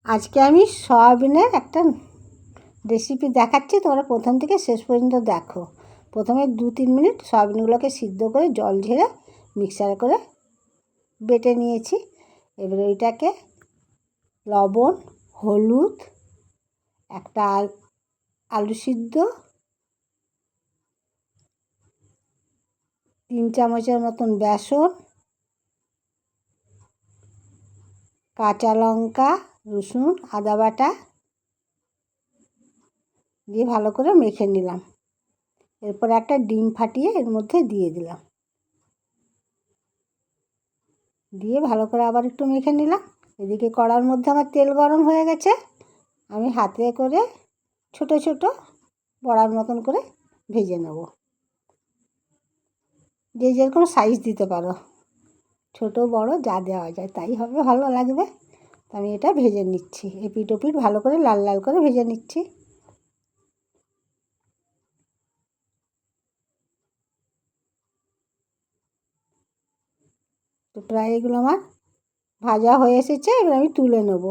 আজকে আমি সয়াবিনের একটা রেসিপি দেখাচ্ছি, তোমরা প্রথম থেকে শেষ পর্যন্ত দেখো। প্রথমে 2-3 মিনিট সয়াবিনগুলোকে সিদ্ধ করে জল ঝেড়ে মিক্সারে করে বেটে নিয়েছি। এবারে ওইটাকে লবণ, হলুদ, একটা আলু সিদ্ধ, 3 চামচের মতন বেসন, কাঁচা লঙ্কা, রসুন, আদা বাটা দিয়ে ভালো করে মেখে নিলাম। এরপর একটা ডিম ফাটিয়ে এর মধ্যে দিয়ে দিলাম, দিয়ে ভালো করে আবার একটু মেখে নিলাম। এদিকে কড়ার মধ্যে আমার তেল গরম হয়ে গেছে। আমি হাতে করে ছোট ছোট বড়ার মতন করে ভেজে নেব। যে যেরকম সাইজ দিতে পারো, ছোট বড় যা দেওয়া যায় তাই হবে, ভালো লাগবে। তো আমি এটা ভেজে নিচ্ছি, এপিট ওপিট ভালো করে লাল লাল করে ভেজে নিচ্ছি। তো প্রায় এগুলো আমার ভাজা হয়ে এসেছে, এবার আমি তুলে নেব।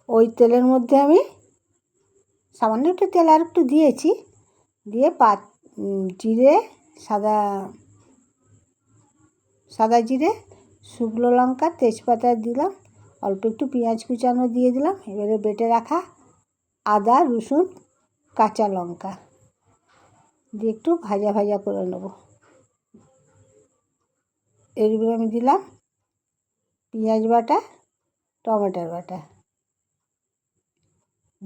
ওই তেলের মধ্যে আমি সামান্য একটু তেল আর একটু দিয়েছি, দিয়ে জিরে, সাদা জিরে, শুকনো লঙ্কা, তেজপাতা দিলাম, অল্প একটু পেঁয়াজ কুচানো দিয়ে দিলাম। এবারে বেটে রাখা আদা, রসুন, কাঁচা লঙ্কা দিয়ে একটু ভাজা ভাজা করে নেব। এরপরে আমি দিলাম পেঁয়াজ বাটা, টমেটোর বাটা,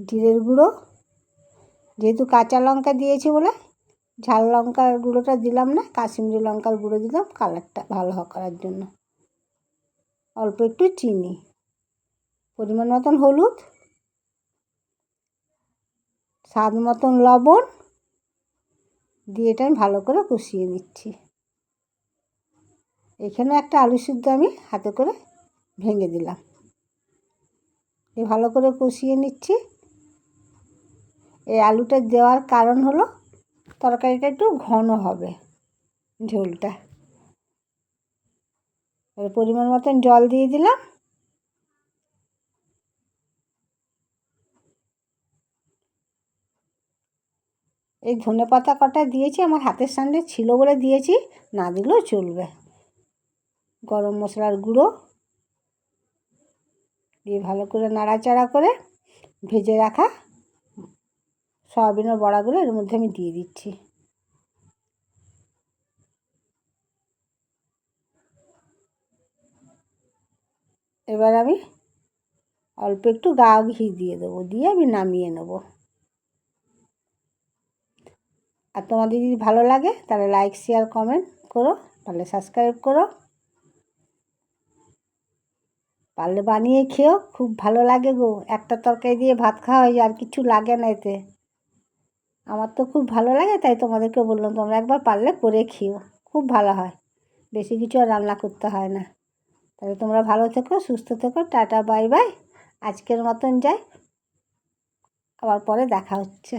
জিরের গুঁড়ো, যেহেতু কাঁচা লঙ্কা দিয়েছি বলে ঝাল লঙ্কার গুঁড়োটা দিলাম না, কাশ্মীরি লঙ্কার গুঁড়ো দিলাম কালারটা ভালো করার জন্য। অল্প একটু চিনি, পরিমাণ মতন হলুদ, স্বাদ মতন লবণ দিয়ে এটা আমি ভালো করে কষিয়ে নিচ্ছি। এখানে একটা আলু সিদ্ধ আমি হাতে করে ভেঙে দিলাম, এই ভালো করে কষিয়ে নিচ্ছি। এই আলুটা দেওয়ার কারণ হলো তরকারিটা একটু ঘন হবে, ঝোলটা। এবার পরিমাণ মতন জল দিয়ে দিলাম। এই ধনেপাতা কটা দিয়েছি, আমার হাতের সামনে ছিল বলে দিয়েছি, না দিলেও চলবে। গরম মশলার গুঁড়ো দিয়ে ভালো করে নাড়াচাড়া করে ভেজে রাখা সয়াবিনের বড়াগুলো এর মধ্যে আমি দিয়ে দিচ্ছি। এবার আমি অল্প একটু গা ঘি দিয়ে দেবো, দিয়ে আমি নামিয়ে নেব। আর তোমাদের যদি ভালো লাগে তাহলে লাইক, শেয়ার, কমেন্ট করো, তাহলে সাবস্ক্রাইব করো। পারলে বানিয়ে খেও, খুব ভালো লাগে গো। একটা তরকারি দিয়ে ভাত খাওয়া হয়ে যায়, আর কিছু লাগে না এতে। আমার তো খুব ভালো লাগে, তাই তোমাদেরকে বললাম তোমরা একবার পারলে করে খেও, খুব ভালো হয়। বেশি কিছু আর রান্না করতে হয় না। তাহলে তোমরা ভালো থেকো, সুস্থ থেকো, টাটা বাই বাই। আজকের মতন যাই, আবার পরে দেখা হচ্ছে।